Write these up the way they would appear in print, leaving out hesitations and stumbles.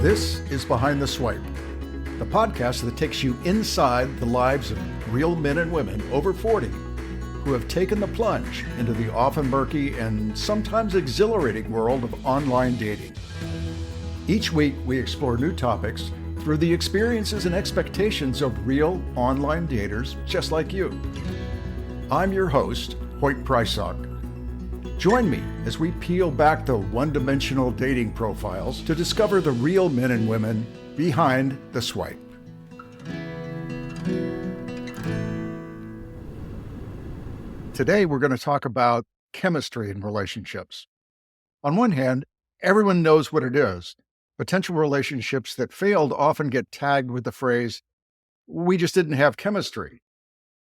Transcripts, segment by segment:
This is Behind the Swipe, the podcast that takes you inside the lives of real men and women over 40 who have taken the plunge into the often murky and sometimes exhilarating world of online dating. Each week, we explore new topics through the experiences and expectations of real online daters just like you. I'm your host, Hoyt Prysock. Join me as we peel back the one-dimensional dating profiles to discover the real men and women behind the swipe. Today, we're going to talk about chemistry in relationships. On one hand, everyone knows what it is. Potential relationships that failed often get tagged with the phrase, "We just didn't have chemistry."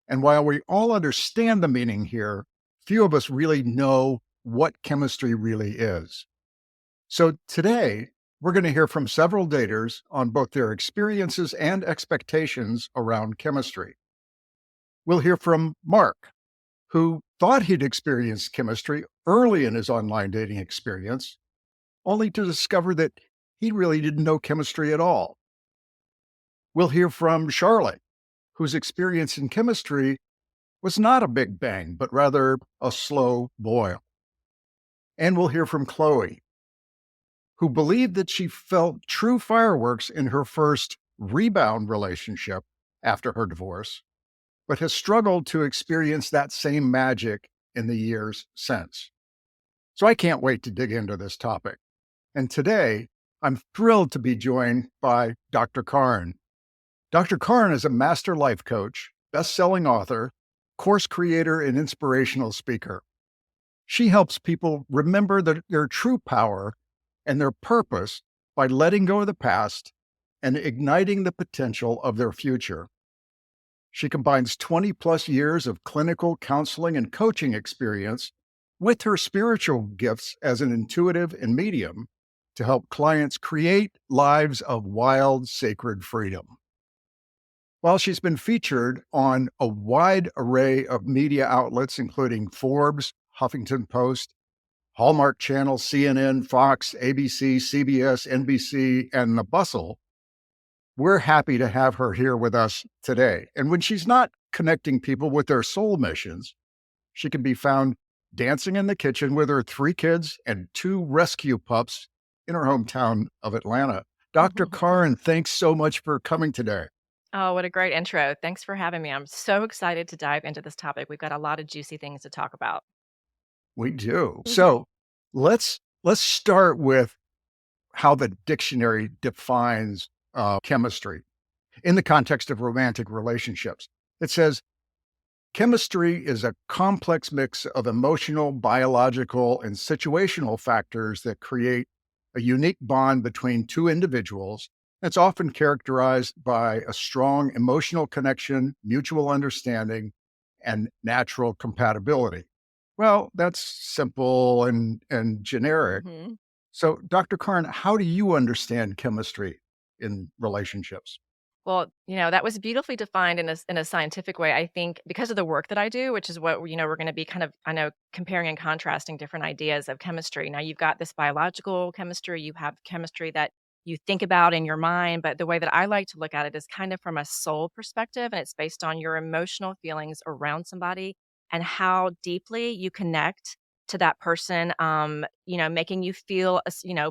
And while we all understand the meaning here, few of us really know what chemistry really is. So today, we're going to hear from several daters on both their experiences and expectations around chemistry. We'll hear from Mark, who thought he'd experienced chemistry early in his online dating experience, only to discover that he really didn't know chemistry at all. We'll hear from Charlotte, whose experience in chemistry was not a big bang, but rather a slow boil. And we'll hear from Chloe, who believed that she felt true fireworks in her first rebound relationship after her divorce, but has struggled to experience that same magic in the years since. So I can't wait to dig into this topic. And today, I'm thrilled to be joined by Dr. Karn. Dr. Karn is a master life coach, best-selling author, course creator, and inspirational speaker. She helps people remember their true power and their purpose by letting go of the past and igniting the potential of their future. She combines 20 plus years of clinical counseling and coaching experience with her spiritual gifts as an intuitive and medium to help clients create lives of wild, sacred freedom. While she's been featured on a wide array of media outlets, including Forbes, Huffington Post, Hallmark Channel, CNN, Fox, ABC, CBS, NBC, and The Bustle, we're happy to have her here with us today. And when she's not connecting people with their soul missions, she can be found dancing in the kitchen with her 3 kids and 2 rescue pups in her hometown of Atlanta. Dr. Karn, thanks so much for coming today. Oh, what a great intro. Thanks for having me. I'm so excited to dive into this topic. We've got a lot of juicy things to talk about. We do. Mhm. So let's start with how the dictionary defines chemistry in the context of romantic relationships. It says, chemistry is a complex mix of emotional, biological, and situational factors that create a unique bond between 2 individuals. It's often characterized by a strong emotional connection, mutual understanding, and natural compatibility. Well, that's simple and generic. Mhm. So, Dr. Karn, how do you understand chemistry in relationships? Well, that was beautifully defined in a scientific way. I think because of the work that I do, which is what we're going to be kind of, I know, comparing and contrasting different ideas of chemistry. Now, you've got this biological chemistry, you have chemistry that you think about in your mind, but the way that I like to look at it is kind of from a soul perspective, and it's based on your emotional feelings around somebody and how deeply you connect to that person, making you feel,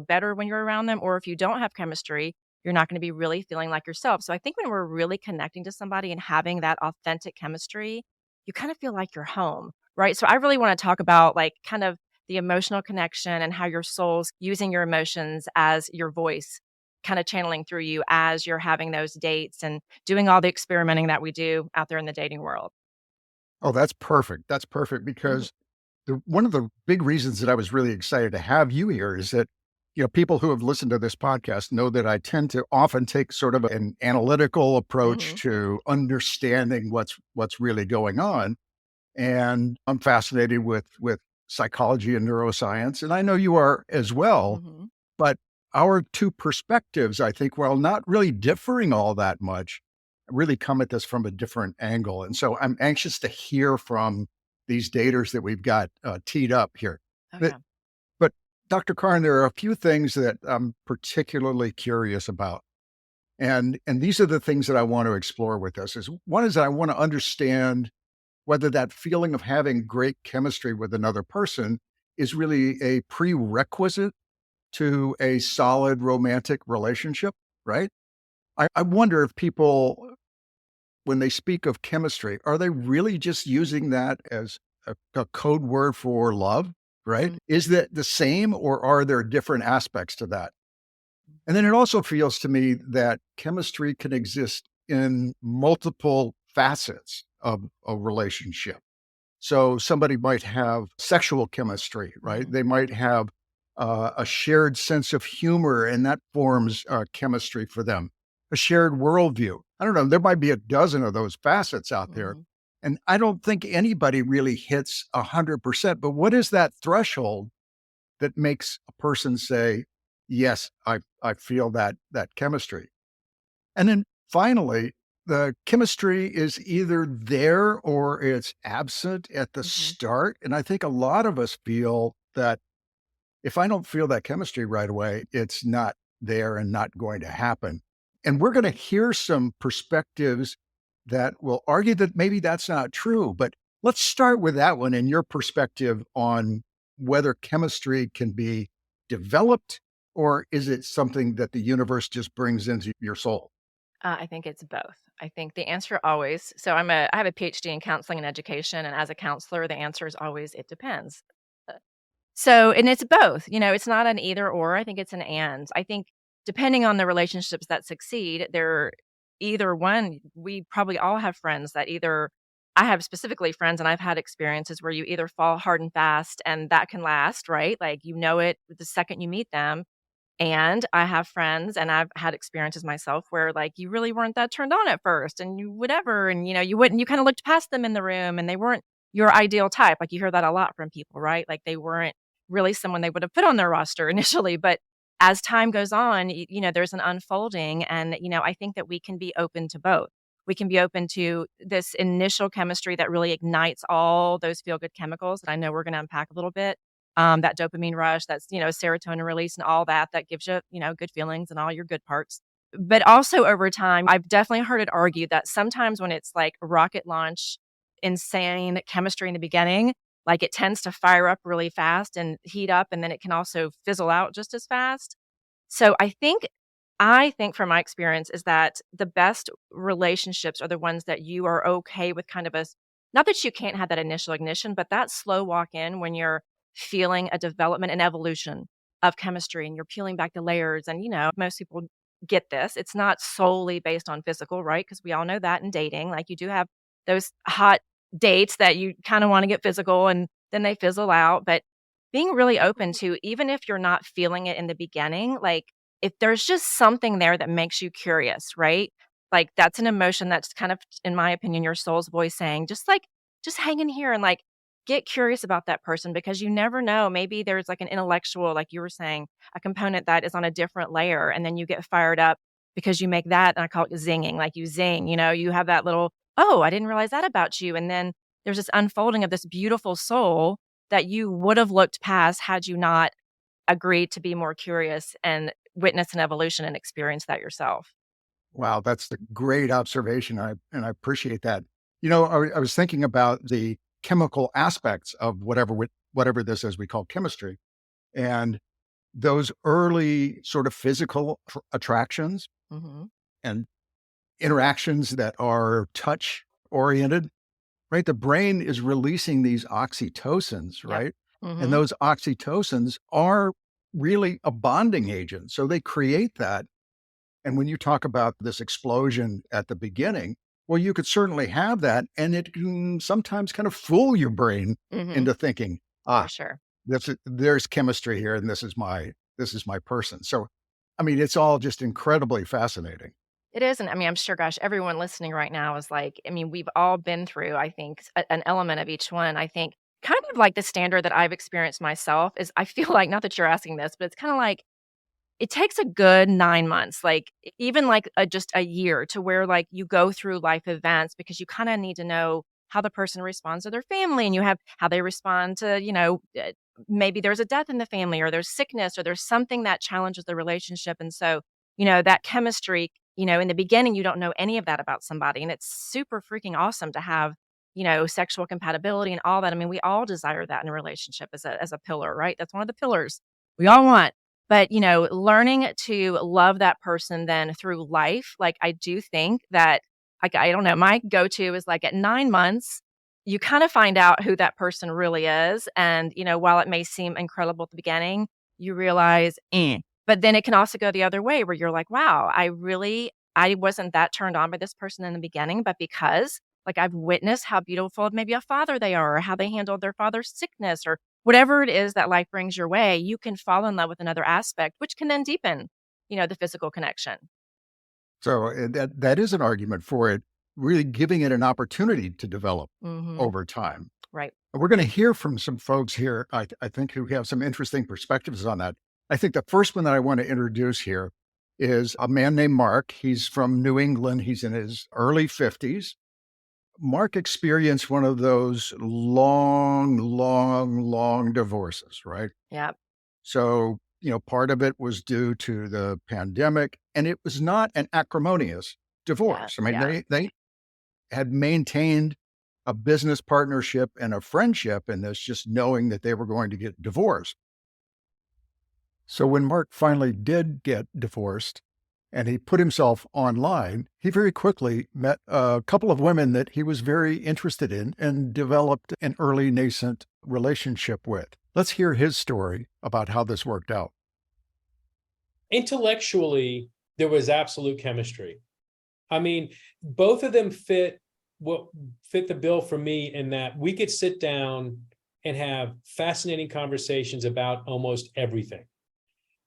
better when you're around them, or if you don't have chemistry, you're not going to be really feeling like yourself. So I think when we're really connecting to somebody and having that authentic chemistry, you kind of feel like you're home, right? So I really want to talk about like kind of the emotional connection and how your soul's using your emotions as your voice, kind of channeling through you as you're having those dates and doing all the experimenting that we do out there in the dating world. Oh, that's perfect. That's perfect Mhm. because one of the big reasons that I was really excited to have you here is that, people who have listened to this podcast know that I tend to often take sort of an analytical approach Mhm. to understanding what's really going on. And I'm fascinated with psychology and neuroscience, and I know you are as well. Mhm. But our 2 perspectives, I think, while not really differing all that much, really come at this from a different angle. And so I'm anxious to hear from these daters that we've got teed up here. Oh But yeah. but Dr. Karn, there are a few things that I'm particularly curious about. And these are the things that I want to explore with us. Is one is that I want to understand whether that feeling of having great chemistry with another person is really a prerequisite to a solid romantic relationship, right? I wonder if people, when they speak of chemistry, are they really just using that as a code word for love, right? Mhm. Is that the same or are there different aspects to that? And then it also feels to me that chemistry can exist in multiple facets of a relationship. So somebody might have sexual chemistry, right? Mhm. They might have a shared sense of humor, and that forms chemistry for them. A shared worldview. I don't know. There might be a dozen of those facets out there, Mhm. and I don't think anybody really hits 100%. But what is that threshold that makes a person say, "Yes, I feel that chemistry"? And then finally, the chemistry is either there or it's absent at the Mhm. start. And I think a lot of us feel that if I don't feel that chemistry right away, it's not there and not going to happen. And we're going to hear some perspectives that will argue that maybe that's not true. But let's start with that one and your perspective on whether chemistry can be developed or is it something that the universe just brings into your soul? I think it's both. I think the answer always I have a PhD in counseling and education, and as a counselor, the answer is always, "It depends." Uh, and it's both, it's not an either or, I think it's an and. I think depending on the relationships that succeed, they're either one we probably all have friends that either I have specifically friends, and I've had experiences where you either fall hard and fast, and that can last, right? Like, you know it the second you meet them, and I have friends, and I've had experiences myself where, like, you really weren't that turned on at first, and you whatever, and, you kinda looked past them in the room, and they weren't your ideal type. Like, you hear that a lot from people, right? Like, they weren't really someone they would have put on their roster initially, but as time goes on, there's an unfolding, and, I think that we can be open to both. We can be open to this initial chemistry that really ignites all those feel-good chemicals that I know we're gonna unpack a little bit, that dopamine rush, that's, serotonin release and all that, that gives you, good feelings and all your good parts. But also over time, I've definitely heard it argued that sometimes when it's like rocket launch, insane chemistry in the beginning, like it tends to fire up really fast and heat up, and then it can also fizzle out just as fast. So I think from my experience is that the best relationships are the ones that you are okay with kind of not that you can't have that initial ignition, but that slow walk in when you're feeling a development and evolution of chemistry and you're peeling back the layers. And, most people get this. It's not solely based on physical, right? Because we all know that in dating, like you do have those hot dates that you kind of want to get physical and then they fizzle out. But being really open to, even if you're not feeling it in the beginning, like if there's just something there that makes you curious, right? Like that's an emotion that's kind of, in my opinion, your soul's voice saying, just hang in here and like get curious about that person because you never know. Maybe there's like an intellectual, like you were saying, a component that is on a different layer. And then you get fired up because you make that, and I call it zinging, like you zing, you have that little, oh, I didn't realize that about you. And then there's this unfolding of this beautiful soul that you would have looked past had you not agreed to be more curious and witness an evolution and experience that yourself. Wow, that's a great observation. I appreciate that. I was thinking about the chemical aspects of whatever this is we call chemistry, and those early sort of physical attractions Mhm. and interactions that are touch oriented, right? The brain is releasing these oxytocins, Yep. right? And Mhm. those oxytocins are really a bonding agent. So they create that. And when you talk about this explosion at the beginning, well, you could certainly have that. And it can sometimes kind of fool your brain Mhm. into thinking, For ah, sure. there's chemistry here, and this is my person. So, I mean, it's all just incredibly fascinating. It is, and I mean, I'm sure, gosh, everyone listening right now is like, I mean, we've all been through, I think, an element of each one. I think kind of like the standard that I've experienced myself is I feel like, not that you're asking this, but it's kind of like it takes a good 9 months, like, even, like, just a year to where, like, you go through life events because you kinda need to know how the person responds to their family, and you have how they respond to, maybe there's a death in the family or there's sickness or there's something that challenges the relationship. And so, that chemistry, in the beginning, you don't know any of that about somebody. And it's super freaking awesome to have, sexual compatibility and all that. I mean, we all desire that in a relationship as a pillar, right? That's one of the pillars we all want. But, learning to love that person then through life, like I do think that, like, I don't know, my go-to is like at 9 months, you kind of find out who that person really is. And, while it may seem incredible at the beginning, you realize, eh. But then it can also go the other way where you're like, wow, I wasn't that turned on by this person in the beginning, but because like I've witnessed how beautiful maybe a father they are or how they handled their father's sickness or whatever it is that life brings your way, you can fall in love with another aspect, which can then deepen, the physical connection. So that is an argument for it, really giving it an opportunity to develop Mhm. over time. Right. And we're going to hear from some folks here, I think, who have some interesting perspectives on that. I think the first one that I want to introduce here is a man named Mark. He's from New England. He's in his early 50s. Mark experienced one of those long, long, long divorces, right? Yep. So, part of it was due to the pandemic, and it was not an acrimonious Yeah. divorce. I mean, Yeah. they had maintained a business partnership and a friendship in this, just knowing that they were going to get divorced. So when Mark finally did get divorced and he put himself online, he very quickly met a couple of women that he was very interested in and developed an early nascent relationship with. Let's hear his story about how this worked out. Intellectually, there was absolute chemistry. I mean, both of them fit the bill for me in that we could sit down and have fascinating conversations about almost everything.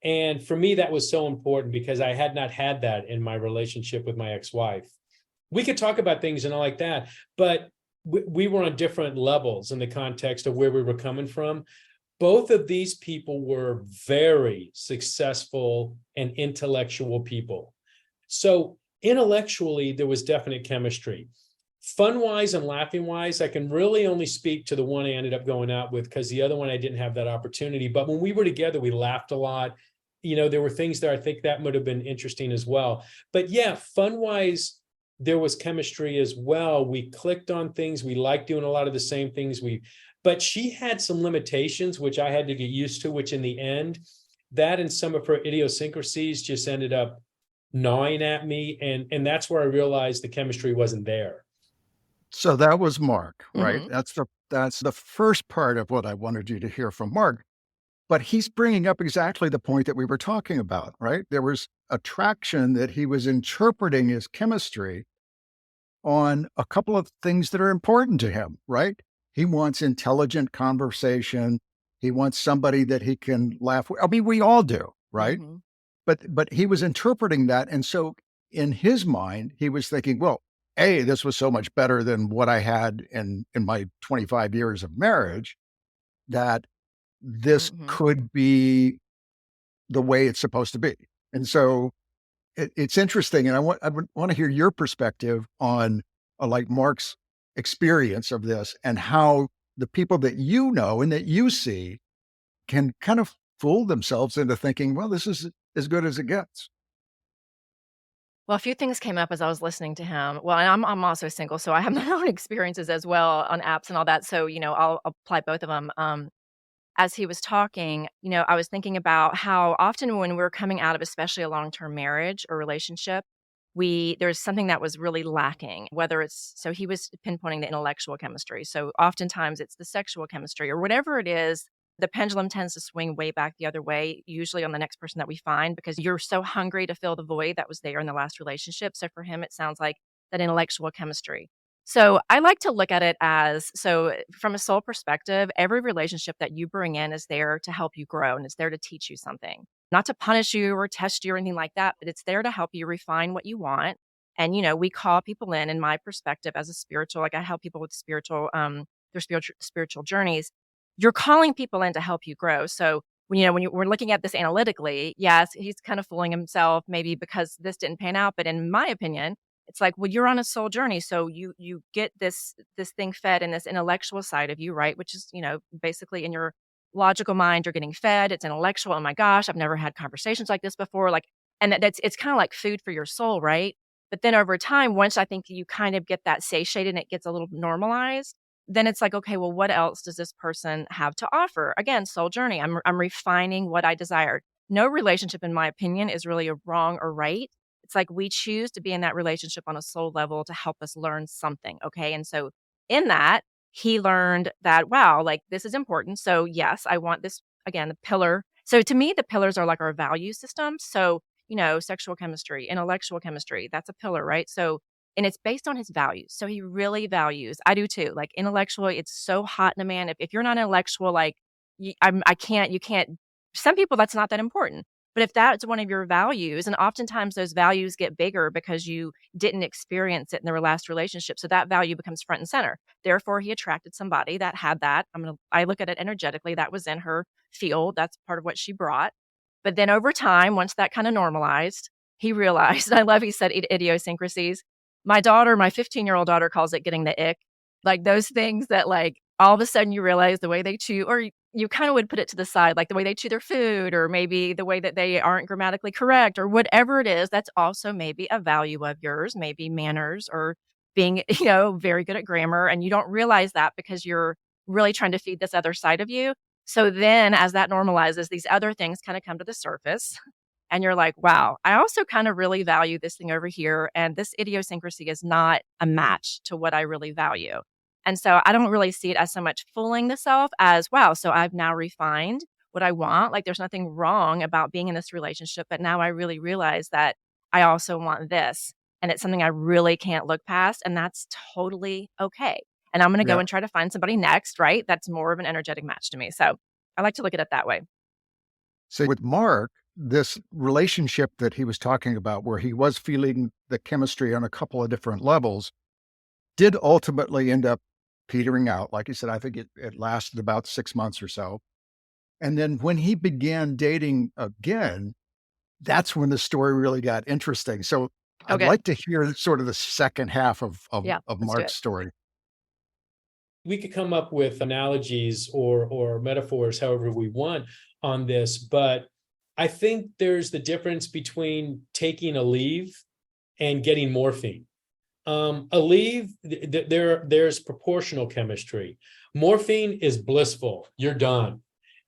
And for me, that was so important because I had not had that in my relationship with my ex-wife. We could talk about things and all like that, but we were on different levels in the context of where we were coming from. Both of these people were very successful and intellectual people. So intellectually, there was definite chemistry. Fun wise and laughing wise, I can really only speak to the one I ended up going out with because the other one I didn't have that opportunity. But when we were together, we laughed a lot. There were things there I think that would have been interesting as well. But yeah, fun wise, there was chemistry as well. We clicked on things. We liked doing a lot of the same things. But she had some limitations, which I had to get used to, which in the end, that and some of her idiosyncrasies just ended up gnawing at me. And that's where I realized the chemistry wasn't there. So that was Mark, right? Mhm. That's the first part of what I wanted you to hear from Mark. But he's bringing up exactly the point that we were talking about, right? There was attraction that he was interpreting his chemistry on a couple of things that are important to him, right? He wants intelligent conversation. He wants somebody that he can laugh with. I mean, we all do, right? Mhm. But he was interpreting that. And so in his mind, he was thinking, well, A, this was so much better than what I had in my 25 years of marriage, that this Mhm. could be the way it's supposed to be. And so it's interesting. And I would want to hear your perspective on like Mark's experience of this and how the people that you know and that you see can kind of fool themselves into thinking, well, this is as good as it gets. Well, a few things came up as I was listening to him. Well, and I'm also single, so I have my own experiences as well on apps and all that. So, I'll apply both of them. As he was talking, I was thinking about how often when we're coming out of especially a long-term marriage or relationship, there's something that was really lacking, whether it's so he was pinpointing the intellectual chemistry. So oftentimes it's the sexual chemistry or whatever it is. The pendulum tends to swing way back the other way, usually on the next person that we find, because you're so hungry to fill the void that was there in the last relationship. So for him, it sounds like that intellectual chemistry. So I like to look at it as from a soul perspective, every relationship that you bring in is there to help you grow and it's there to teach you something, not to punish you or test you or anything like that, but it's there to help you refine what you want. And, we call people in my perspective as a spiritual, like I help people with their spiritual journeys. You're calling people in to help you grow. So we're looking at this analytically, yes, he's kind of fooling himself maybe because this didn't pan out. But in my opinion, it's like, well, you're on a soul journey, so you get this thing fed in this intellectual side of you, right? Which is, basically in your logical mind, you're getting fed, it's intellectual. Oh my gosh, I've never had conversations like this before. Like, and it's kind of like food for your soul, right? But then over time, once I think you kind of get that satiated and it gets a little normalized, then it's like, okay, well, what else does this person have to offer? Again, soul journey. I'm refining what I desire. No relationship, in my opinion, is really a wrong or right. It's like we choose to be in that relationship on a soul level to help us learn something. Okay. And so in that, he learned that, wow, like this is important. So yes, I want this again, the pillar. So to me, the pillars are like our value system. So, sexual chemistry, intellectual chemistry, that's a pillar, right? So, and it's based on his values. So he really values, I do too, like intellectual, it's so hot in a man. If you're not intellectual, like you can't, some people, that's not that important. But if that's one of your values, and oftentimes those values get bigger because you didn't experience it in the last relationship. So that value becomes front and center. Therefore, he attracted somebody that had that. I look at it energetically. That was in her field. That's part of what she brought. But then over time, once that kind of normalized, he realized, I love he said idiosyncrasies. My daughter, my 15-year-old daughter calls it getting the ick. Like those things that like all of a sudden you realize the way they chew, or you kind of would put it to the side, like the way they chew their food, or maybe the way that they aren't grammatically correct, or whatever it is, that's also maybe a value of yours, maybe manners or being, very good at grammar. And you don't realize that because you're really trying to feed this other side of you. So then as that normalizes, these other things kind of come to the surface. And you're like, wow, I also kind of really value this thing over here. And this idiosyncrasy is not a match to what I really value. And so I don't really see it as so much fooling the self as, wow, so I've now refined what I want. Like there's nothing wrong about being in this relationship, but now I really realize that I also want this. And it's something I really can't look past. And that's totally okay. And I'm going to go Yeah. and try to find somebody next, right? That's more of an energetic match to me. So I like to look at it that way. So with Mark, this relationship that he was talking about, where he was feeling the chemistry on a couple of different levels, did ultimately end up petering out. Like you said, I think it lasted about 6 months or so. And then when he began dating again, that's when the story really got interesting. So I'd Okay. like to hear sort of the second half Yeah, of let's do Mark's it. story. We could come up with analogies or metaphors, however we want on this, but I think there's the difference between taking a leave and getting morphine. A leave, there's proportional chemistry. Morphine is blissful. You're done.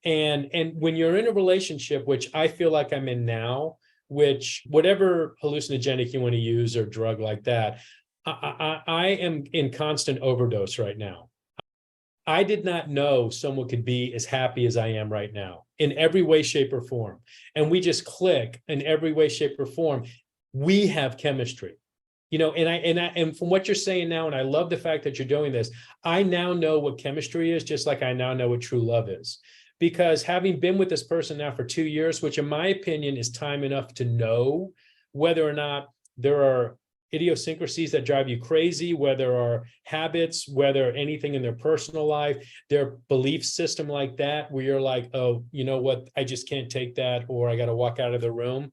And when you're in a relationship, which I feel like I'm in now, which whatever hallucinogenic you want to use or drug like that, I am in constant overdose right now. I did not know someone could be as happy as I am right now in every way, shape, or form. And we just click in every way, shape, or form. We have chemistry. And from what you're saying now, and I love the fact that you're doing this, I now know what chemistry is, just like I now know what true love is. Because having been with this person now for 2 years, which in my opinion is time enough to know whether or not there are idiosyncrasies that drive you crazy, whether there are habits, whether anything in their personal life, their belief system like that, where you're like, oh, you know what, I just can't take that, or I got to walk out of the room.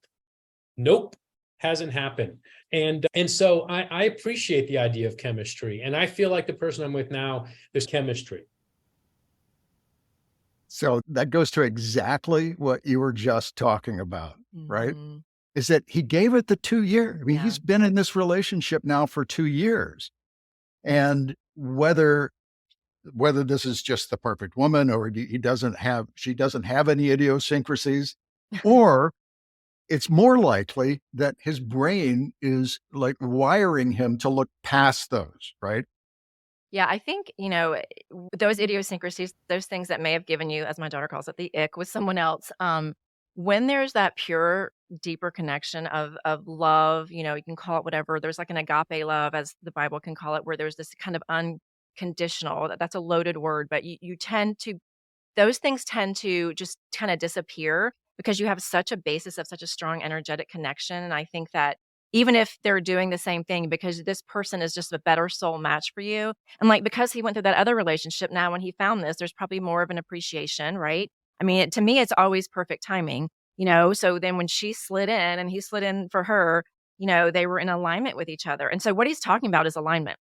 Nope, hasn't happened. And so I appreciate the idea of chemistry. And I feel like the person I'm with now, there's chemistry. So that goes to exactly what you were just talking about, right? Mhm. Is that he gave it the 2 year. I mean, Yeah. he's been in this relationship now for 2 years. And whether this is just the perfect woman, or she doesn't have any idiosyncrasies, or it's more likely that his brain is like wiring him to look past those, right? Yeah, I think, those idiosyncrasies, those things that may have given you, as my daughter calls it, the ick with someone else. When there's that pure, deeper connection of love, you can call it whatever. There's like an agape love, as the Bible can call it, where there's this kind of unconditional. That's a loaded word, but you tend to those things tend to just kind of disappear because you have such a basis of such a strong energetic connection. And I think that even if they're doing the same thing, because this person is just a better soul match for you. And like, because he went through that other relationship, now when he found this, there's probably more of an appreciation, right? I mean, to me, it's always perfect timing, So then when she slid in and he slid in for her, they were in alignment with each other. And so what he's talking about is alignment.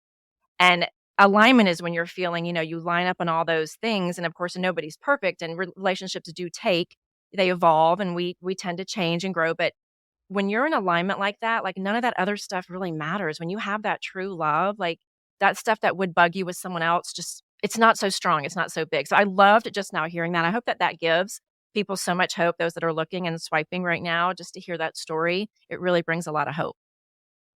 And alignment is when you're feeling, you line up on all those things. And of course, nobody's perfect, and relationships they evolve, and we tend to change and grow. But when you're in alignment like that, like none of that other stuff really matters. When you have that true love, like that stuff that would bug you with someone else, just it's not so strong, it's not so big. So I loved just now hearing that. I hope that that gives people so much hope, those that are looking and swiping right now, just to hear that story. It really brings a lot of hope.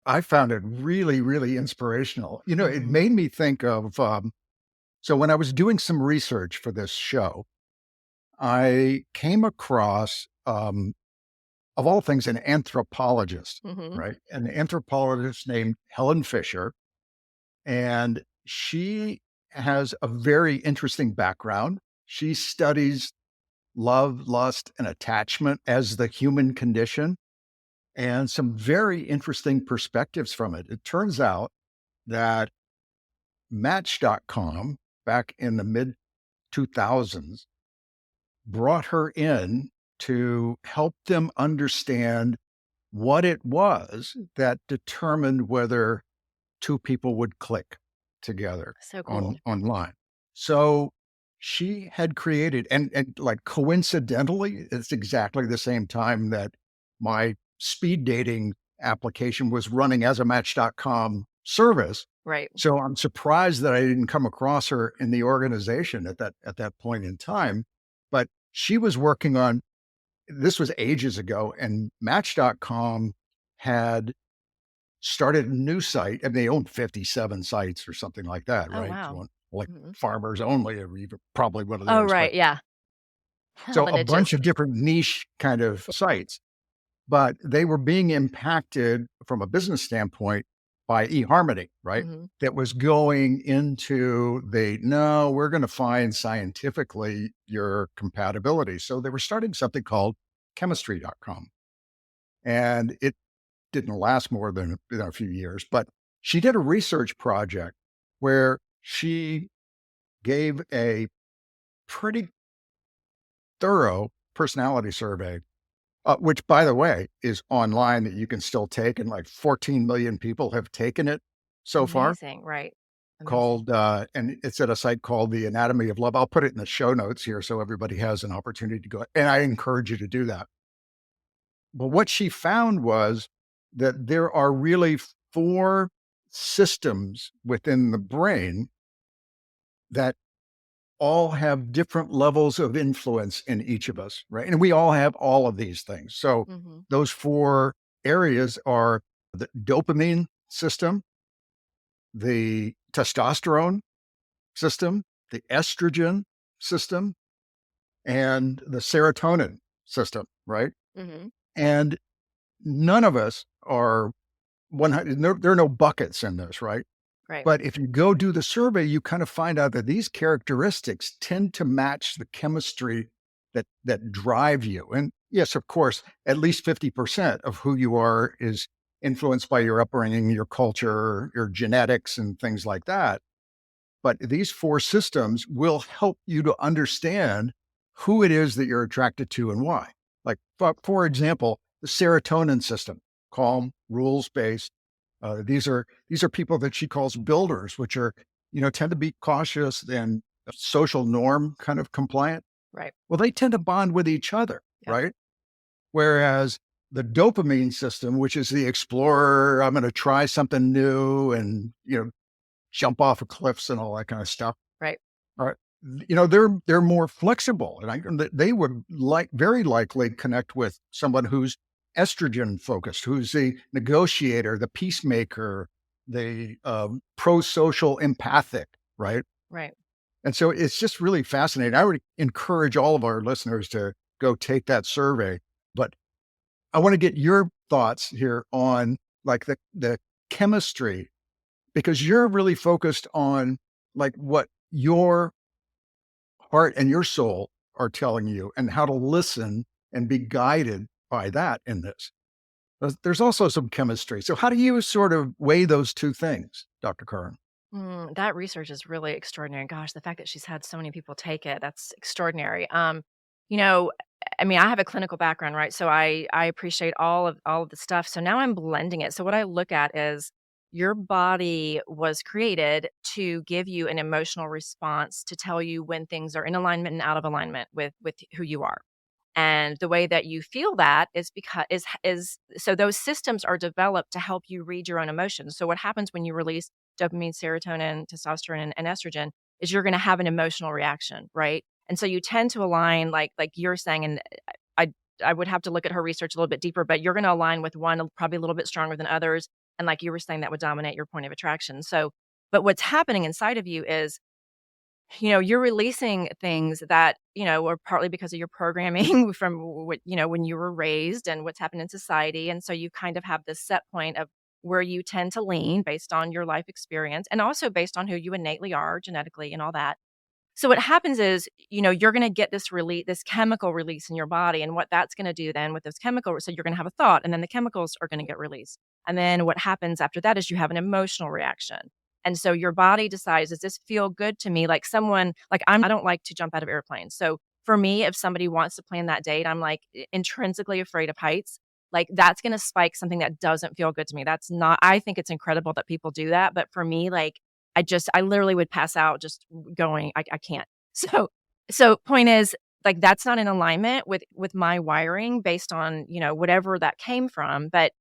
I found it really, really inspirational. It Mhm. made me think of, so when I was doing some research for this show, I came across, of all things, an anthropologist, Mhm. right? An anthropologist named Helen Fisher. And she has a very interesting background. She studies love, lust, and attachment as the human condition, and some very interesting perspectives from it. It turns out that Match.com back in the mid 2000s brought her in to help them understand what it was that determined whether two people would click together So cool. online. So she had created, and like coincidentally, it's exactly the same time that my speed dating application was running as a Match.com service. Right. So I'm surprised that I didn't come across her in the organization at that point in time. But she was working on, this was ages ago, and Match.com had started a new site, and they own 57 sites or something like that, Oh, right? If you wow. want, like, Mhm. Farmers Only, or even probably one of Oh, theirs, but right, yeah. All so the a niches. bunch of different niche kind of sites, but they were being impacted from a business standpoint by eHarmony, right? Mhm. That was going into the, no, we're going to find scientifically your compatibility. So they were starting something called chemistry.com. And it didn't last more than a few years, but she did a research project where she gave a pretty thorough personality survey, which, by the way, is online that you can still take, and like 14 million people have taken it so far. Amazing, right. Amazing. Called, and it's at a site called The Anatomy of Love. I'll put it in the show notes here so everybody has an opportunity to go, and I encourage you to do that. But what she found was that there are really four systems within the brain that all have different levels of influence in each of us, right? And we all have all of these things. So Mhm. those four areas are the dopamine system, the testosterone system, the estrogen system, and the serotonin system, right? Mhm. And none of us are 100, there are no buckets in this, right? Right. But if you go do the survey, you kind of find out that these characteristics tend to match the chemistry that drive you. And yes, of course, at least 50% of who you are is influenced by your upbringing, your culture, your genetics, and things like that. But these four systems will help you to understand who it is that you're attracted to and why. Like, for example, the serotonin system, calm, rules based. These are people that she calls builders, which are, tend to be cautious and social norm kind of compliant. Right. Well, they tend to bond with each other, Yep. right? Whereas the dopamine system, which is the explorer, I'm going to try something new and, jump off of cliffs and all that kind of stuff. Right. All right. They're more flexible, and they would very likely connect with someone who's estrogen focused, who's the negotiator, the peacemaker, the pro-social empathic, right? Right. And so it's just really fascinating. I would encourage all of our listeners to go take that survey. But I want to get your thoughts here on like the chemistry, because you're really focused on like what your heart and your soul are telling you and how to listen and be guided by that in this. There's also some chemistry. So how do you sort of weigh those two things, Dr. Curran? That research is really extraordinary. Gosh, the fact that she's had so many people take it, that's extraordinary. You know, I mean, I have a clinical background, right? So I appreciate all of the stuff. So now I'm blending it. So what I look at is, your body was created to give you an emotional response to tell you when things are in alignment and out of alignment with who you are. And the way that you feel that is because is so those systems are developed to help you read your own emotions. So what happens when you release dopamine, serotonin, testosterone, and estrogen is you're going to have an emotional reaction, right? And so you tend to align, like you're saying, and I I would have to look at her research a little bit deeper, but you're going to align with one probably a little bit stronger than others. And like you were saying, that would dominate your point of attraction. So, but what's happening inside of you is you're releasing things that, are partly because of your programming from what, when you were raised and what's happened in society. And so you kind of have this set point of where you tend to lean based on your life experience and also based on who you innately are genetically and all that. So what happens is, you're going to get this chemical release in your body. And what that's going to do then with those chemicals, so you're going to have a thought and then the chemicals are going to get released. And then what happens after that is you have an emotional reaction. And so your body decides, does this feel good to me? Like someone, like I don't like to jump out of airplanes. So for me, if somebody wants to plan that date, I'm like intrinsically afraid of heights. Like that's going to spike something that doesn't feel good to me. That's not, I think it's incredible that people do that. But for me, like, I literally would pass out just going, I can't. So point is, like, that's not in alignment with my wiring based on, whatever that came from. But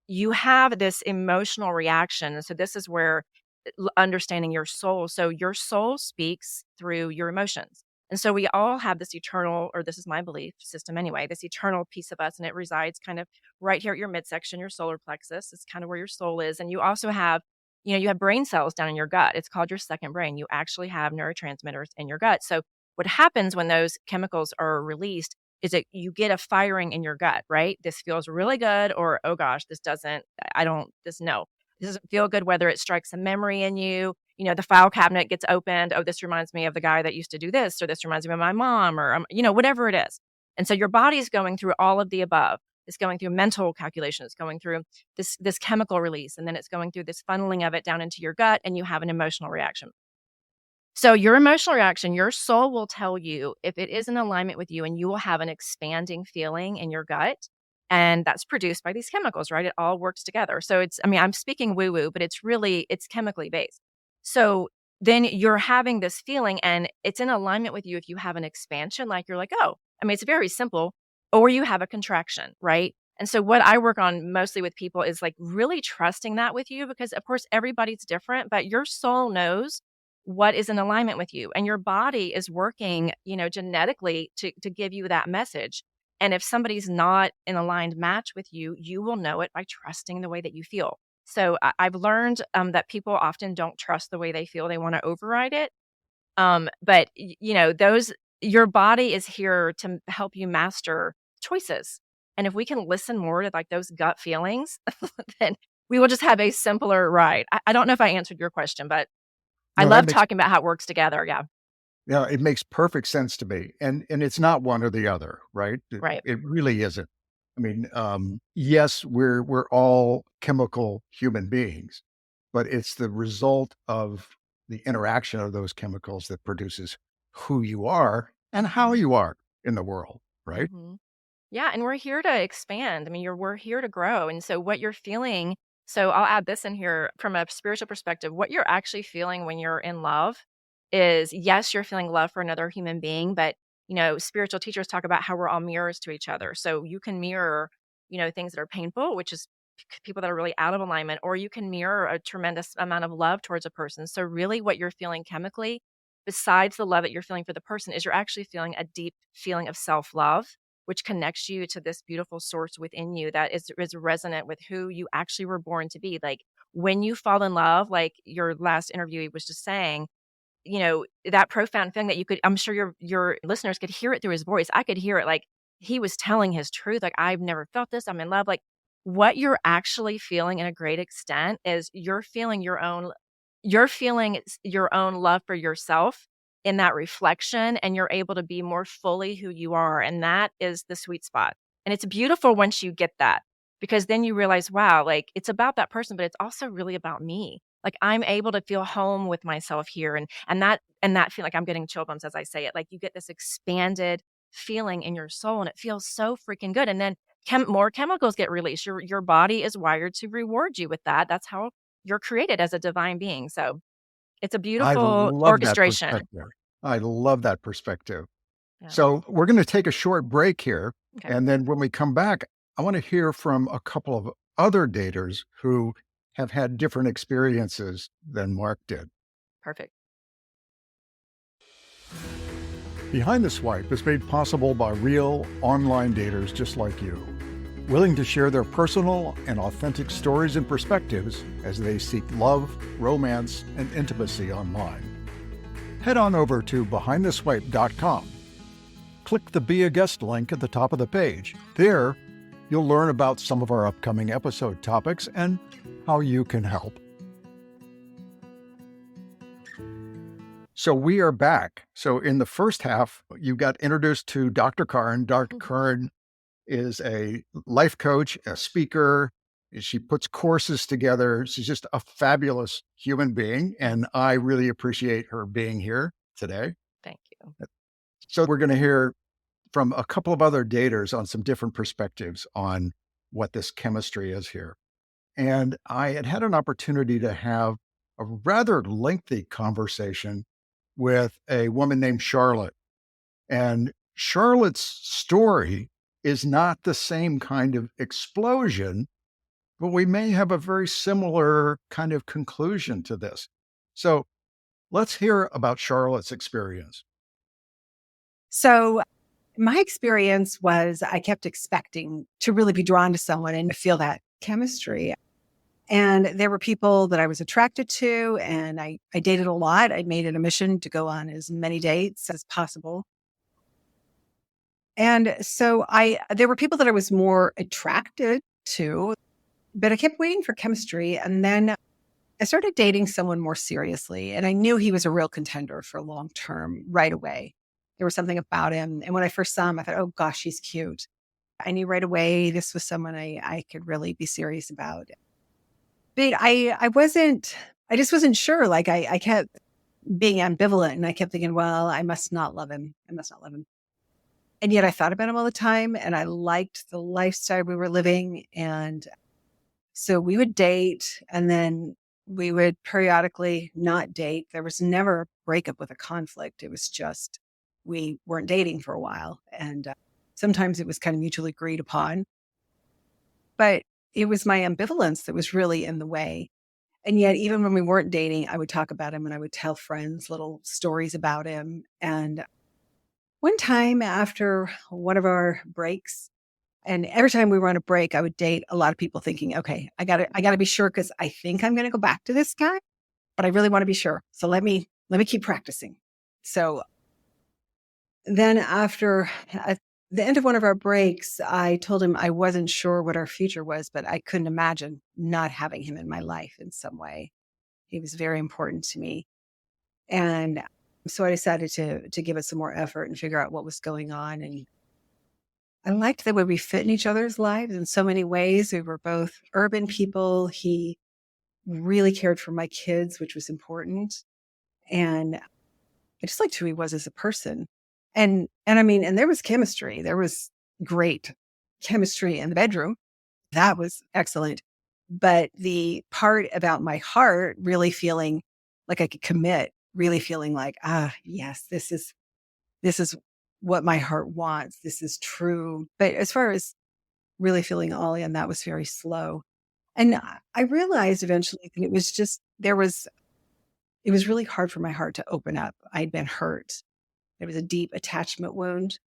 you have this emotional reaction. And so this is where understanding your soul. So your soul speaks through your emotions. And so we all have this eternal, or this is my belief system anyway, this eternal piece of us, and it resides kind of right here at your midsection, your solar plexus. It's kind of where your soul is. And you also have, you have brain cells down in your gut. It's called your second brain. You actually have neurotransmitters in your gut. So what happens when those chemicals are released is that you get a firing in your gut, right? This feels really good, or oh gosh, this doesn't, I don't, this no. This doesn't feel good, whether it strikes a memory in you. The file cabinet gets opened. Oh, this reminds me of the guy that used to do this, or this reminds me of my mom, or, whatever it is. And so your body's going through all of the above. It's going through mental calculation. It's going through this chemical release, and then it's going through this funneling of it down into your gut, and you have an emotional reaction. So your emotional reaction, your soul will tell you if it is in alignment with you, and you will have an expanding feeling in your gut. And that's produced by these chemicals, right? It all works together. So I'm speaking woo woo, but it's chemically based. So then you're having this feeling and it's in alignment with you. If you have an expansion, like you're like, oh, it's very simple, or you have a contraction, right? And so what I work on mostly with people is like really trusting that with you, because of course everybody's different, but your soul knows what is in alignment with you, and your body is working, genetically to give you that message. And if somebody's not in aligned match with you, you will know it by trusting the way that you feel. So I've learned that people often don't trust the way they feel. They want to override it. But your body is here to help you master choices. And if we can listen more to like those gut feelings, then we will just have a simpler ride. I don't know if I answered your question, but I No, that love makes talking about how it works together. Yeah. yeah, it makes perfect sense to me. And it's not one or the other, right? It, Right. it really isn't. Yes, we're all chemical human beings, but it's the result of the interaction of those chemicals that produces who you are and how Mhm. you are in the world, right? Mhm. Yeah, and we're here to expand. We're here to grow. And so what you're feeling, so I'll add this in here from a spiritual perspective. What you're actually feeling when you're in love is, yes, you're feeling love for another human being, but spiritual teachers talk about how we're all mirrors to each other. So you can mirror, things that are painful, which is people that are really out of alignment, or you can mirror a tremendous amount of love towards a person. So really what you're feeling chemically, besides the love that you're feeling for the person, is you're actually feeling a deep feeling of self-love, which connects you to this beautiful source within you that is resonant with who you actually were born to be. Like when you fall in love, like your last interviewee was just saying, that profound feeling that you could, I'm sure your listeners could hear it through his voice. I could hear it, like he was telling his truth. Like, I've never felt this. I'm in love. Like what you're actually feeling in a great extent is you're feeling your own love for yourself in that reflection, and you're able to be more fully who you are. And that is the sweet spot. And it's beautiful once you get that, because then you realize, wow, like it's about that person, but it's also really about me. Like I'm able to feel home with myself here. And that feel like I'm getting chill bumps as I say it. Like you get this expanded feeling in your soul, and it feels so freaking good. And then more chemicals get released. Your body is wired to reward you with that. That's how you're created as a divine being. So it's a I beautiful love that orchestration. perspective. I love that perspective. Yeah. So we're going to take a short break here. Okay. And then when we come back, I want to hear from a couple of other daters who have had different experiences than Mark did. Perfect. Behind the Swipe is made possible by real online daters just like you, willing to share their personal and authentic stories and perspectives as they seek love, romance, and intimacy online. Head on over to behindtheswipe.com. Click the Be a Guest link at the top of the page. There, you'll learn about some of our upcoming episode topics and how you can help. So we are back. So in the first half, you got introduced to Dr. Karn. Dr. Karn is a life coach, a speaker. She puts courses together. She's just a fabulous human being. And I really appreciate her being here today. Thank you. So we're going to hear from a couple of other daters on some different perspectives on what this chemistry is here. And I had an opportunity to have a rather lengthy conversation with a woman named Charlotte. And Charlotte's story is not the same kind of explosion, but we may have a very similar kind of conclusion to this. So let's hear about Charlotte's experience. So my experience was I kept expecting to really be drawn to someone and feel that chemistry. And there were people that I was attracted to, and I dated a lot. I made it a mission to go on as many dates as possible. And so there were people that I was more attracted to, but I kept waiting for chemistry. And then I started dating someone more seriously, and I knew he was a real contender for long term right away. There was something about him. And when I first saw him, I thought, oh gosh, he's cute. I knew right away this was someone I could really be serious about. But I just wasn't sure. Like I kept being ambivalent, and I kept thinking, well, I must not love him. I must not love him. And yet I thought about him all the time, and I liked the lifestyle we were living. And so we would date, and then we would periodically not date. There was never a breakup with a conflict. It was just, we weren't dating for a while. And sometimes it was kind of mutually agreed upon. But it was my ambivalence that was really in the way. And yet, even when we weren't dating, I would talk about him and I would tell friends little stories about him. And one time after one of our breaks, and every time we were on a break, I would date a lot of people thinking, okay, I gotta be sure because I think I'm gonna go back to this guy, but I really want to be sure. So let me keep practicing. So then after at the end of one of our breaks, I told him I wasn't sure what our future was, but I couldn't imagine not having him in my life in some way. He was very important to me. And so I decided to give it some more effort and figure out what was going on. And I liked the way we fit in each other's lives in so many ways. We were both urban people. He really cared for my kids, which was important. And I just liked who he was as a person. And I mean, and there was chemistry. There was great chemistry in the bedroom. That was excellent. But the part about my heart really feeling like I could commit, really feeling like, yes, this is what my heart wants. This is true. But as far as really feeling all in, that was very slow. And I realized eventually that it was really hard for my heart to open up. I'd been hurt. There was a deep attachment wound.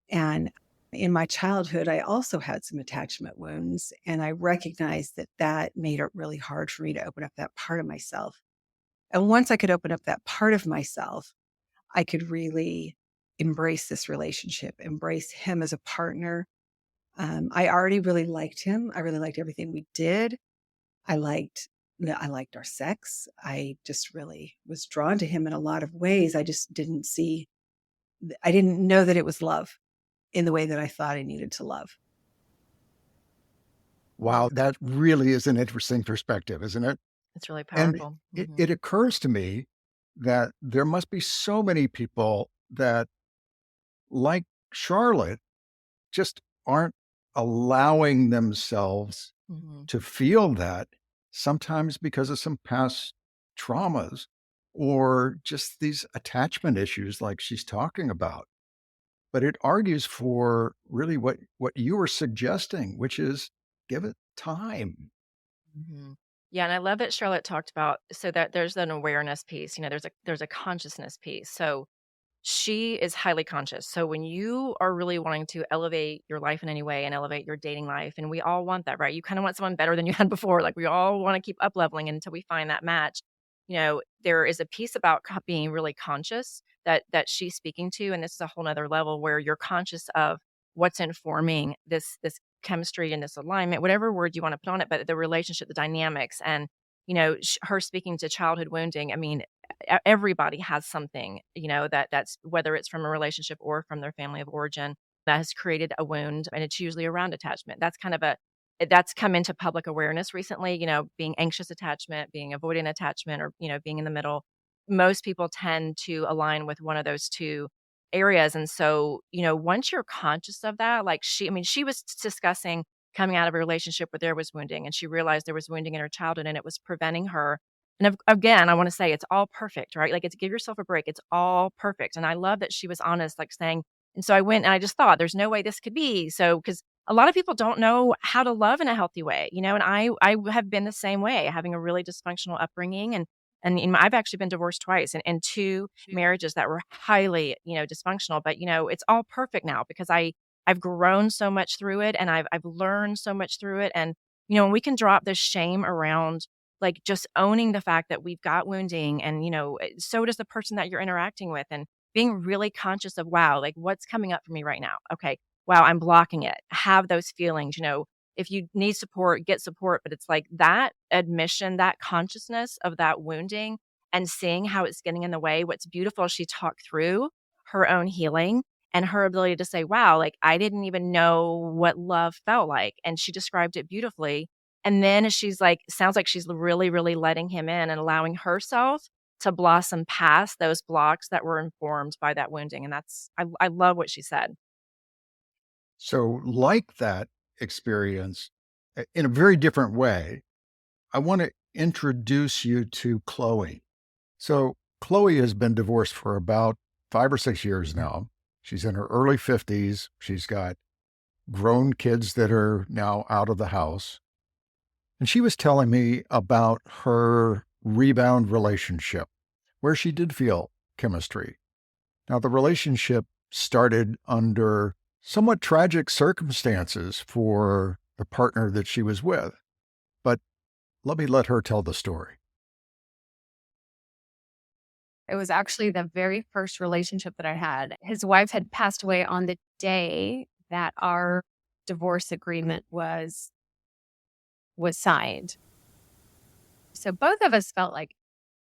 And in my childhood, I also had some attachment wounds. And I recognized that made it really hard for me to open up that part of myself. And once I could open up that part of myself, I could really embrace this relationship, embrace him as a partner. I already really liked him. I really liked everything we did. I liked our sex. I just really was drawn to him in a lot of ways. I didn't know that it was love in the way that I thought I needed to love. Wow, that really is an interesting perspective, isn't it? It's really And powerful. it occurs to me that there must be so many people that, like Charlotte, just aren't allowing themselves Mhm. to feel that sometimes because of some past traumas or just these attachment issues like she's talking about. But it argues for really what you were suggesting, which is give it time. Mhm. Yeah, and I love that Charlotte talked about so that there's an awareness piece, there's a consciousness piece. So she is highly conscious. So when you are really wanting to elevate your life in any way and elevate your dating life, and we all want that, right? You kind of want someone better than you had before. Like we all want to keep up leveling until we find that match. There is a piece about being really conscious that she's speaking to, and this is a whole nother level where you're conscious of what's informing this chemistry and this alignment, whatever word you want to put on it, but the relationship, the dynamics, and her speaking to childhood wounding. I mean, everybody has something, that's whether it's from a relationship or from their family of origin that has created a wound, and it's usually around attachment. That's come into public awareness recently, being anxious attachment, being avoidant attachment, or, being in the middle. Most people tend to align with one of those two areas. And so, once you're conscious of that, like she was discussing coming out of a relationship where there was wounding, and she realized there was wounding in her childhood and it was preventing her. And again, I want to say it's all perfect, right? Like, it's give yourself a break. It's all perfect. And I love that she was honest, like saying, and so I went and I just thought, there's no way this could be. So, because a lot of people don't know how to love in a healthy way, and I have been the same way, having a really dysfunctional upbringing, and I've actually been divorced twice, and two marriages that were highly, dysfunctional. But it's all perfect now because I've grown so much through it, and I've learned so much through it, and when we can drop this shame around, like, just owning the fact that we've got wounding, and so does the person that you're interacting with, and being really conscious of, wow, like, what's coming up for me right now? Okay, wow, I'm blocking it. Have those feelings. If you need support, get support. But it's like that admission, that consciousness of that wounding, and seeing how it's getting in the way. What's beautiful, she talked through her own healing and her ability to say, wow, like, I didn't even know what love felt like. And she described it beautifully. And then she's like, sounds like she's really, really letting him in and allowing herself to blossom past those blocks that were informed by that wounding. And I love what she said. So, like that experience, in a very different way, I want to introduce you to Chloe. So, Chloe has been divorced for about 5 or 6 years now. She's in her early 50s. She's got grown kids that are now out of the house. And she was telling me about her rebound relationship where she did feel chemistry. Now, the relationship started under somewhat tragic circumstances for the partner that she was with. But let her tell the story. It was actually the very first relationship that I had. His wife had passed away on the day that our divorce agreement was signed. So both of us felt like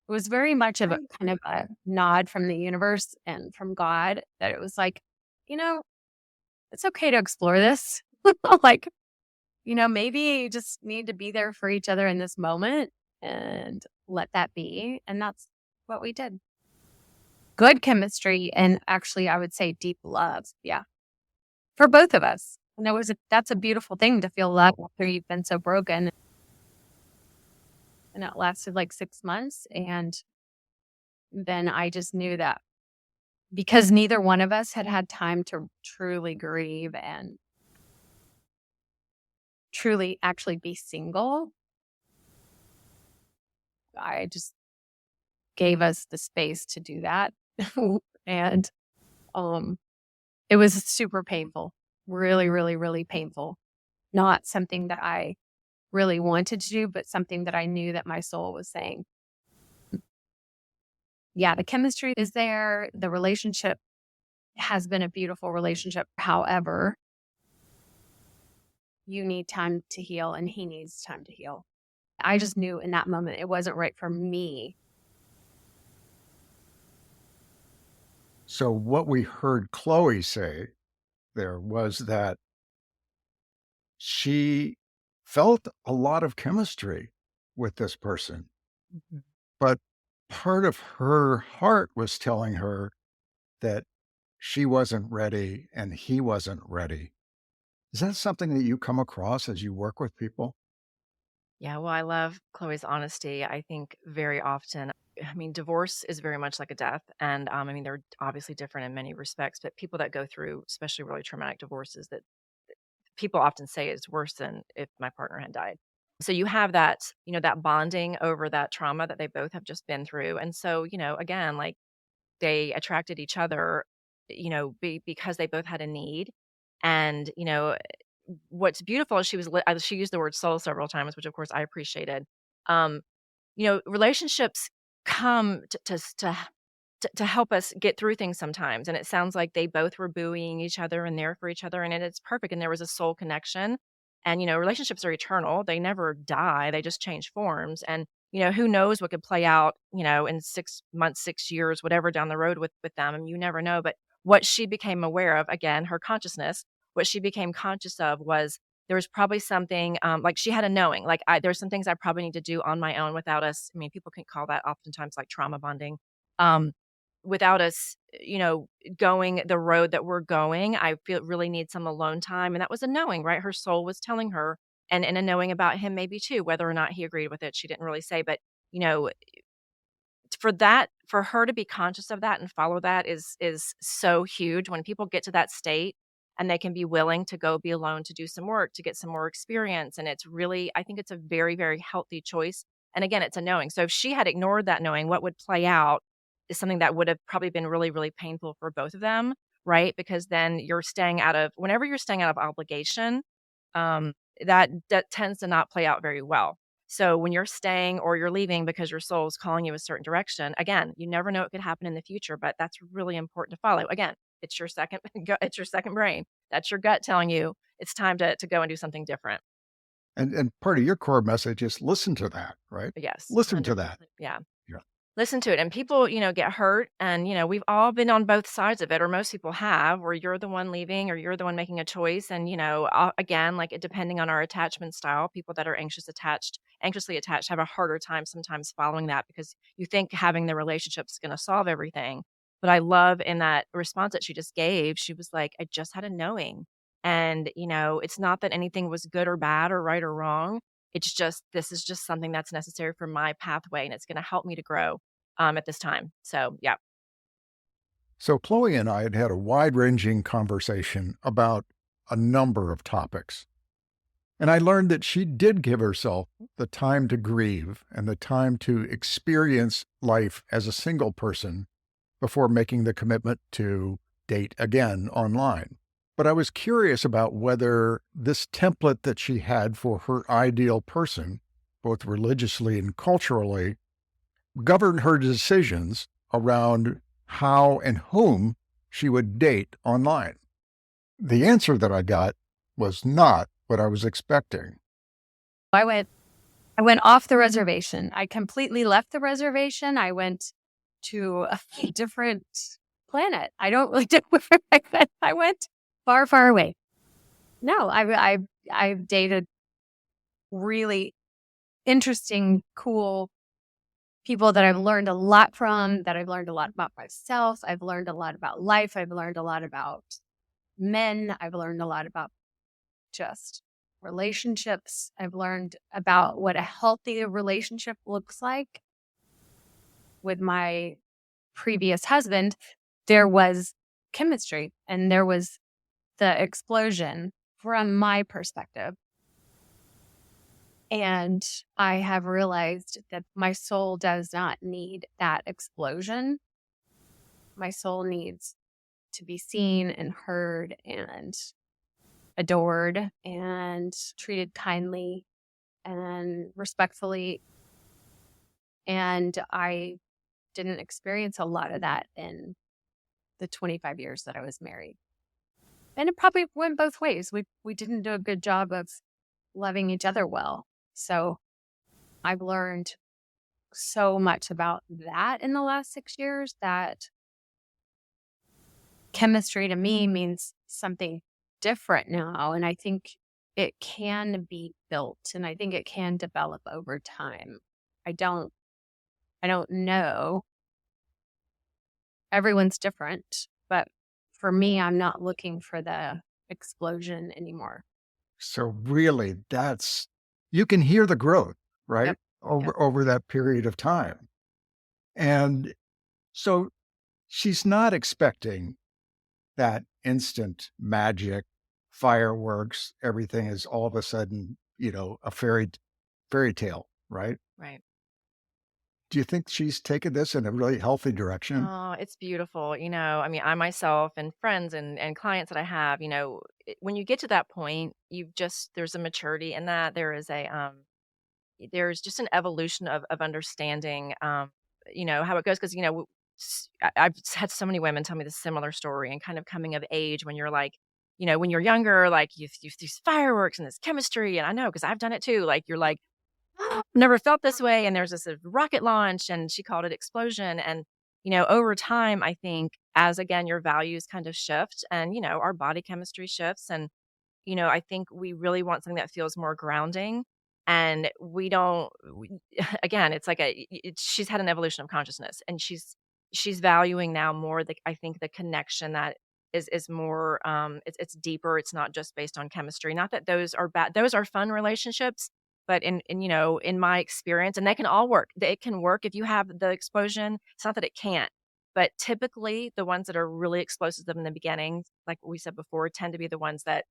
it was very much of a kind of a nod from the universe and from God that it was like, it's okay to explore this. Like, maybe you just need to be there for each other in this moment and let that be. And that's what we did. Good chemistry, and actually I would say deep love. Yeah. For both of us. And that's a beautiful thing to feel love after you've been so broken. And it lasted like 6 months. And then I just knew that because neither one of us had time to truly grieve and truly actually be single, I just gave us the space to do that. And it was super painful, really, really, really painful. Not something that I really wanted to do, but something that I knew that my soul was saying. Yeah, the chemistry is there. The relationship has been a beautiful relationship. However, you need time to heal and he needs time to heal. I just knew in that moment it wasn't right for me. So, what we heard Chloe say there was that she felt a lot of chemistry with this person, Mhm. but part of her heart was telling her that she wasn't ready and he wasn't ready. Is that something that you come across as you work with people? Yeah, well, I love Chloe's honesty. I think very often, I mean, divorce is very much like a death. And I mean, they're obviously different in many respects, but people that go through, especially really traumatic divorces, that people often say is worse than if my partner had died. So you have that, that bonding over that trauma that they both have just been through. And so, again, like they attracted each other, because they both had a need. And, what's beautiful is she used the word soul several times, which of course I appreciated. Um, relationships come to help us get through things sometimes. And it sounds like they both were buoying each other and there for each other. And it's perfect. And there was a soul connection. And, relationships are eternal. They never die. They just change forms. And, who knows what could play out, in 6 months, 6 years, whatever down the road with them. And you never know. But what she became aware of, again, her consciousness, what she became conscious of was there was probably something like she had a knowing, like there's some things I probably need to do on my own without us. I mean, people can call that oftentimes like trauma bonding. Um, Without us, going the road that we're going, I feel really need some alone time. And that was a knowing, right? Her soul was telling her and a knowing about him maybe too, whether or not he agreed with it. She didn't really say, but you know, for her to be conscious of that and follow that is so huge when people get to that state and they can be willing to go be alone to do some work, to get some more experience. And it's really, I think it's a very, very healthy choice. And again, it's a knowing. So if she had ignored that knowing, what would play out is something that would have probably been really, really painful for both of them, right? Because then whenever you're staying out of obligation, um, that tends to not play out very well. So when you're staying or you're leaving because your soul is calling you a certain direction, again, you never know what could happen in the future, but that's really important to follow. Again, it's your second it's your second brain. That's your gut telling you it's time to go and do something different. And part of your core message is listen to that, right? Yes, Listen to that. 100%. Yeah. Yeah. Listen to it. And people, get hurt. And, we've all been on both sides of it, or most people have, where you're the one leaving or you're the one making a choice. And, again, like depending on our attachment style, people that are anxiously attached have a harder time sometimes following that because you think having the relationship is going to solve everything. But I love in that response that she just gave, she was like, I just had a knowing. And, it's not that anything was good or bad or right or wrong. It's just, this is just something that's necessary for my pathway and it's going to help me to grow at this time. So, yeah. So Chloe and I had had a wide-ranging conversation about a number of topics. And I learned that she did give herself the time to grieve and the time to experience life as a single person before making the commitment to date again online. But I was curious about whether this template that she had for her ideal person, both religiously and culturally, governed her decisions around how and whom she would date online. The answer that I got was not what I was expecting. I went off the reservation. I completely left the reservation. I went to a different planet. I don't really know where I went. I went far, far away. No, I've dated really interesting, cool people that I've learned a lot from, that I've learned a lot about myself. I've learned a lot about life. I've learned a lot about men. I've learned a lot about just relationships. I've learned about what a healthy relationship looks like. With my previous husband, there was chemistry and there was the explosion from my perspective. And I have realized that my soul does not need that explosion. My soul needs to be seen and heard and adored and treated kindly and respectfully. And I didn't experience a lot of that in the 25 years that I was married. And it probably went both ways. We didn't do a good job of loving each other well. So I've learned so much about that in the last 6 years that chemistry to me means something different now. And I think it can be built and I think it can develop over time. I don't know. Everyone's different, but for me, I'm not looking for the explosion anymore. So really, that's you can hear the growth, right? Yep. Yep. Over that period of time. And so she's not expecting that instant magic, fireworks, everything is all of a sudden, a fairy tale, right? Right. Do you think she's taken this in a really healthy direction? Oh, it's beautiful. I mean, I myself and friends and clients that I have, when you get to that point, there's a maturity in that. There's just an evolution of understanding, how it goes. Because, I've had so many women tell me this similar story and kind of coming of age when you're like, when you're younger, like you these fireworks and this chemistry. And I know because I've done it too. Like you're like, never felt this way. And there's this rocket launch, and she called it explosion. And, over time, I think as again, your values kind of shift and, our body chemistry shifts. And, I think we really want something that feels more grounding. And we don't, again, it's like she's had an evolution of consciousness, and she's valuing now more I think the connection that is more, it's deeper. It's not just based on chemistry. Not that those are bad. Those are fun relationships, but in my experience, and they can all work. It can work if you have the explosion. It's not that it can't, but typically the ones that are really explosive in the beginning, like we said before, tend to be the ones that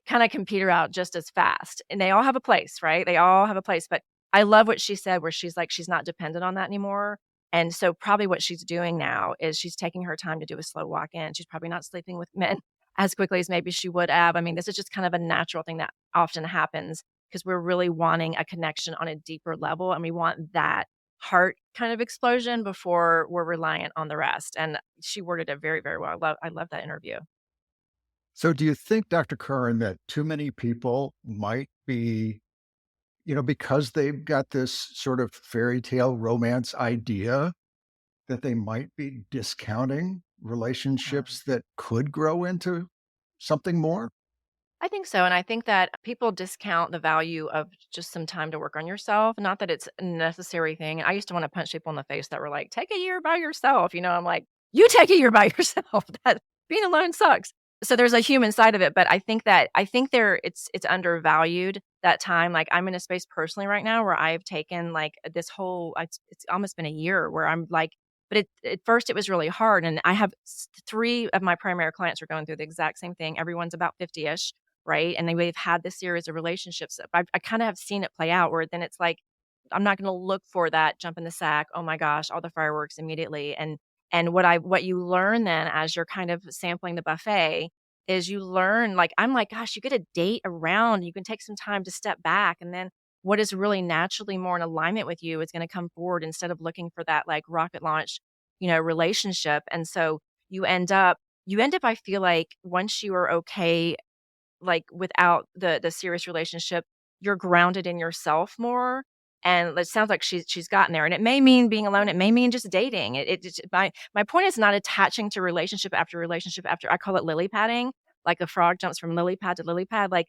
kind of can peter out just as fast. And they all have a place, right? They all have a place. But I love what she said, where she's like, she's not dependent on that anymore. And so probably what she's doing now is she's taking her time to do a slow walk in. She's probably not sleeping with men as quickly as maybe she would have. I mean, this is just kind of a natural thing that often happens because we're really wanting a connection on a deeper level. And we want that heart kind of explosion before we're reliant on the rest. And she worded it very, very well. I love that interview. So do you think, Dr. Curran, that too many people might be, because they've got this sort of fairy tale romance idea, that they might be discounting relationships that could grow into something more? I think so. And I think that people discount the value of just some time to work on yourself. Not that it's a necessary thing. I used to want to punch people in the face that were like, take a year by yourself. I'm like, you take a year by yourself. That being alone sucks. So there's a human side of it. But I think it's undervalued that time. Like I'm in a space personally right now where I've taken like this whole, it's almost been a year where I'm like, but at first it was really hard. And I have three of my primary clients are going through the exact same thing. Everyone's about 50-ish, right? And they've had this series of relationships. I kind of have seen it play out where then it's like, I'm not going to look for that jump in the sack. Oh my gosh, all the fireworks immediately. And what you learn then as you're kind of sampling the buffet is you learn, like, I'm like, gosh, you get a date around, you can take some time to step back. And then what is really naturally more in alignment with you is going to come forward instead of looking for that like rocket launch, relationship. And so you end up, I feel like once you are okay, like without the serious relationship, you're grounded in yourself more. And it sounds like she's gotten there. And it may mean being alone. It may mean just dating. My point is not attaching to relationship after relationship after. I call it lily padding. Like the frog jumps from lily pad to lily pad. Like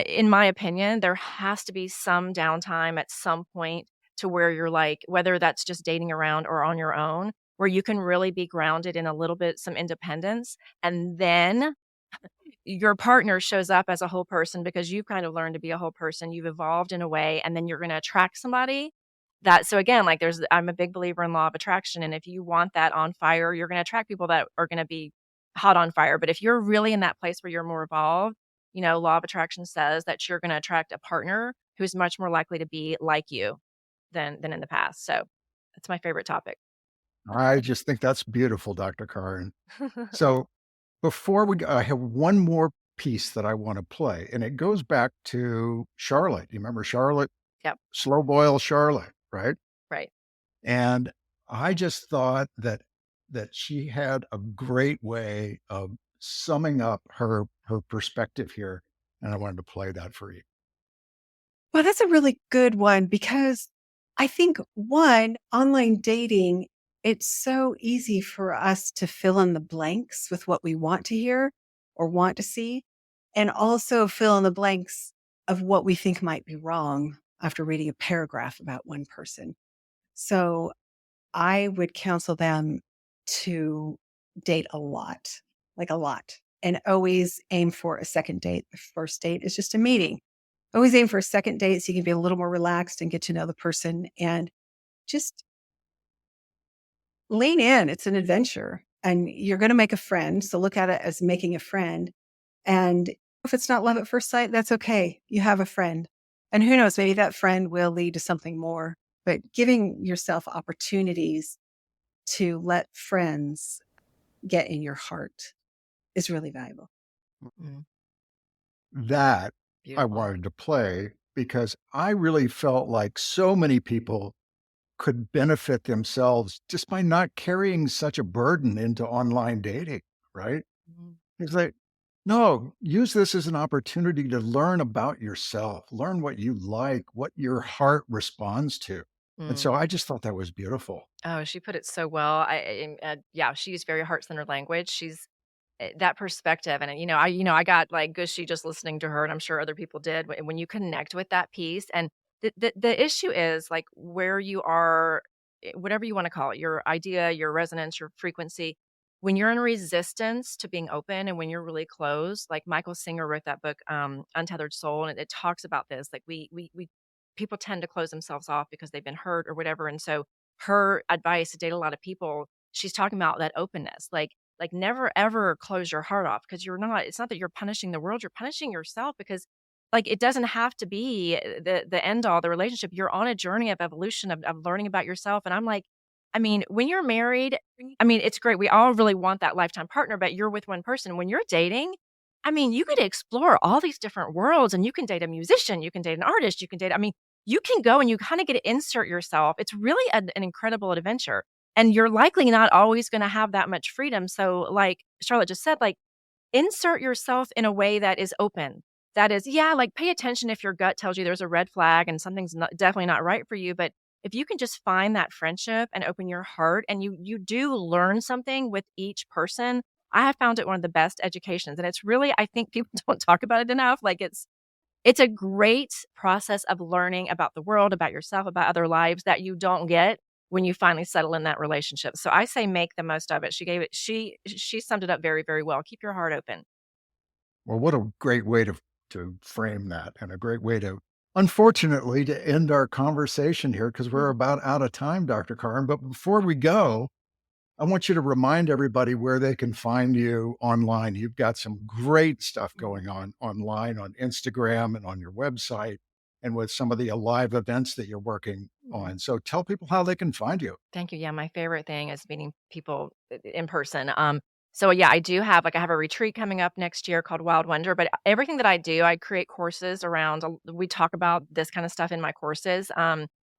in my opinion, there has to be some downtime at some point to where you're like, whether that's just dating around or on your own, where you can really be grounded in a little bit some independence. And then your partner shows up as a whole person because you've kind of learned to be a whole person. You've evolved in a way, and then you're going to attract somebody that. So again, like I'm a big believer in law of attraction. And if you want that on fire, you're going to attract people that are going to be hot on fire. But if you're really in that place where you're more evolved, law of attraction says that you're going to attract a partner who's much more likely to be like you than in the past. So that's my favorite topic. I just think that's beautiful, Dr. Curran. So before we go, I have one more piece that I want to play, and it goes back to Charlotte. You remember Charlotte? Yep. Slow boil Charlotte, right? Right. And I just thought that she had a great way of summing up her perspective here, and I wanted to play that for you. Well, that's a really good one because I think one, online dating, it's so easy for us to fill in the blanks with what we want to hear or want to see, and also fill in the blanks of what we think might be wrong after reading a paragraph about one person. So I would counsel them to date a lot, like a lot, and always aim for a second date. The first date is just a meeting. Always aim for a second date so you can be a little more relaxed and get to know the person and just lean in. It's an adventure and you're going to make a friend. So look at it as making a friend. And if it's not love at first sight, that's okay. You have a friend. And who knows, maybe that friend will lead to something more. But giving yourself opportunities to let friends get in your heart is really valuable. Mm, That I beautiful. wanted to play because I really felt like so many people could benefit themselves just by not carrying such a burden into online dating, right? Mhm. It's like, no, use this as an opportunity to learn about yourself, learn what you like, what your heart responds to. And Mm. so I just thought that was beautiful. Oh, she put it so well. Yeah, she used very heart-centered language. That perspective, and I got like gushy just listening to her, and I'm sure other people did. When you connect with that piece, and the issue is like where you are, whatever you want to call it, your idea, your resonance, your frequency. When you're in resistance to being open, and when you're really closed, like Michael Singer wrote that book, Untethered Soul, and it talks about this. Like we people tend to close themselves off because they've been hurt or whatever, and so her advice to date a lot of people, she's talking about that openness, like never ever close your heart off because it's not that you're punishing the world, you're punishing yourself because like it doesn't have to be the end all, the relationship. You're on a journey of evolution of learning about yourself. And I'm like, I mean, when you're married, I mean, it's great. We all really want that lifetime partner, but you're with one person. When you're dating, I mean, you could explore all these different worlds and you can date a musician, you can date an artist, you can date, I mean, you can go and you kind of get to insert yourself. It's really an incredible adventure. And you're likely not always going to have that much freedom. So, like Charlotte just said, like insert yourself in a way that is open. That is, yeah, like pay attention if your gut tells you there's a red flag and something's definitely not right for you. But if you can just find that friendship and open your heart, and you do learn something with each person, I have found it one of the best educations. And it's really, I think people don't talk about it enough. Like it's a great process of learning about the world, about yourself, about other lives that you don't get when you finally settle in that relationship. So I say make the most of it. She summed it up very, very well. Keep your heart open. Well, what a great way to frame that and a great way to, unfortunately, to end our conversation here because we're Mhm. about out of time, Dr. Karn. But before we go, I want you to remind everybody where they can find you online. You've got some great stuff Mhm. going on online on Instagram and on your website and with some of the live events that you're working Mhm. on. So tell people how they can find you. Thank you. Yeah, my favorite thing is meeting people in person. So yeah, I do have I have a retreat coming up next year called Wild Wonder, but everything that I do, I create courses around. We talk about this kind of stuff in my courses.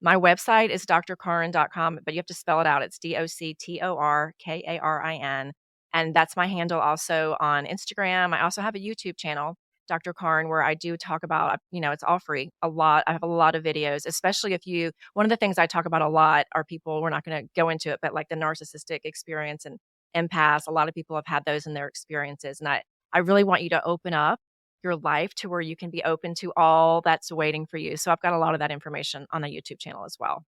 My website is drkarin.com, but you have to spell it out. It's DOCTORKARIN. And that's my handle also on Instagram. I also have a YouTube channel, Dr. Karn, where I do talk about, it's all free. I have a lot of videos, especially one of the things I talk about a lot are people, we're not going to go into it, but like the narcissistic experience and empaths. A lot of people have had those in their experiences. And I really want you to open up your life to where you can be open to all that's waiting for you. So I've got a lot of that information on the YouTube channel as well.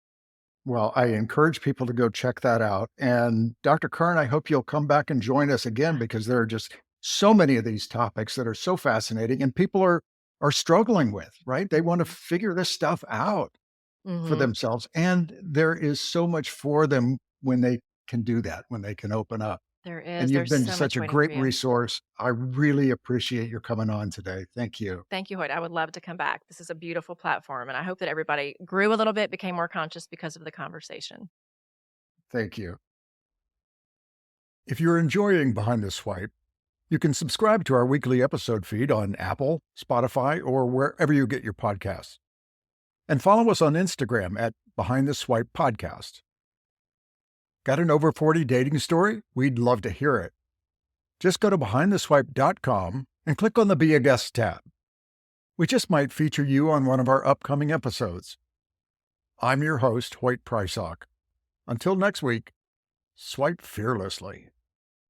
Well, I encourage people to go check that out. And Dr. Kern, I hope you'll come back and join us again because there are just so many of these topics that are so fascinating and people are struggling with, right? They want to figure this stuff out for Hmm. themselves. And there is so much for them when they can do that, when they can open up. And you've There's been so such much a waiting for great you. resource. I really appreciate your coming on today. Thank you. Thank you, Hoyt. I would love to come back. This is a beautiful platform. And I hope that everybody grew a little bit, became more conscious because of the conversation. Thank you. If you're enjoying Behind the Swipe, you can subscribe to our weekly episode feed on Apple, Spotify, or wherever you get your podcasts. And follow us on Instagram at Behind the Swipe Podcast. Got an over 40 dating story? We'd love to hear it. Just go to behindtheswipe.com and click on the Be a Guest tab. We just might feature you on one of our upcoming episodes. I'm your host, Hoyt Prysock. Until next week, swipe fearlessly.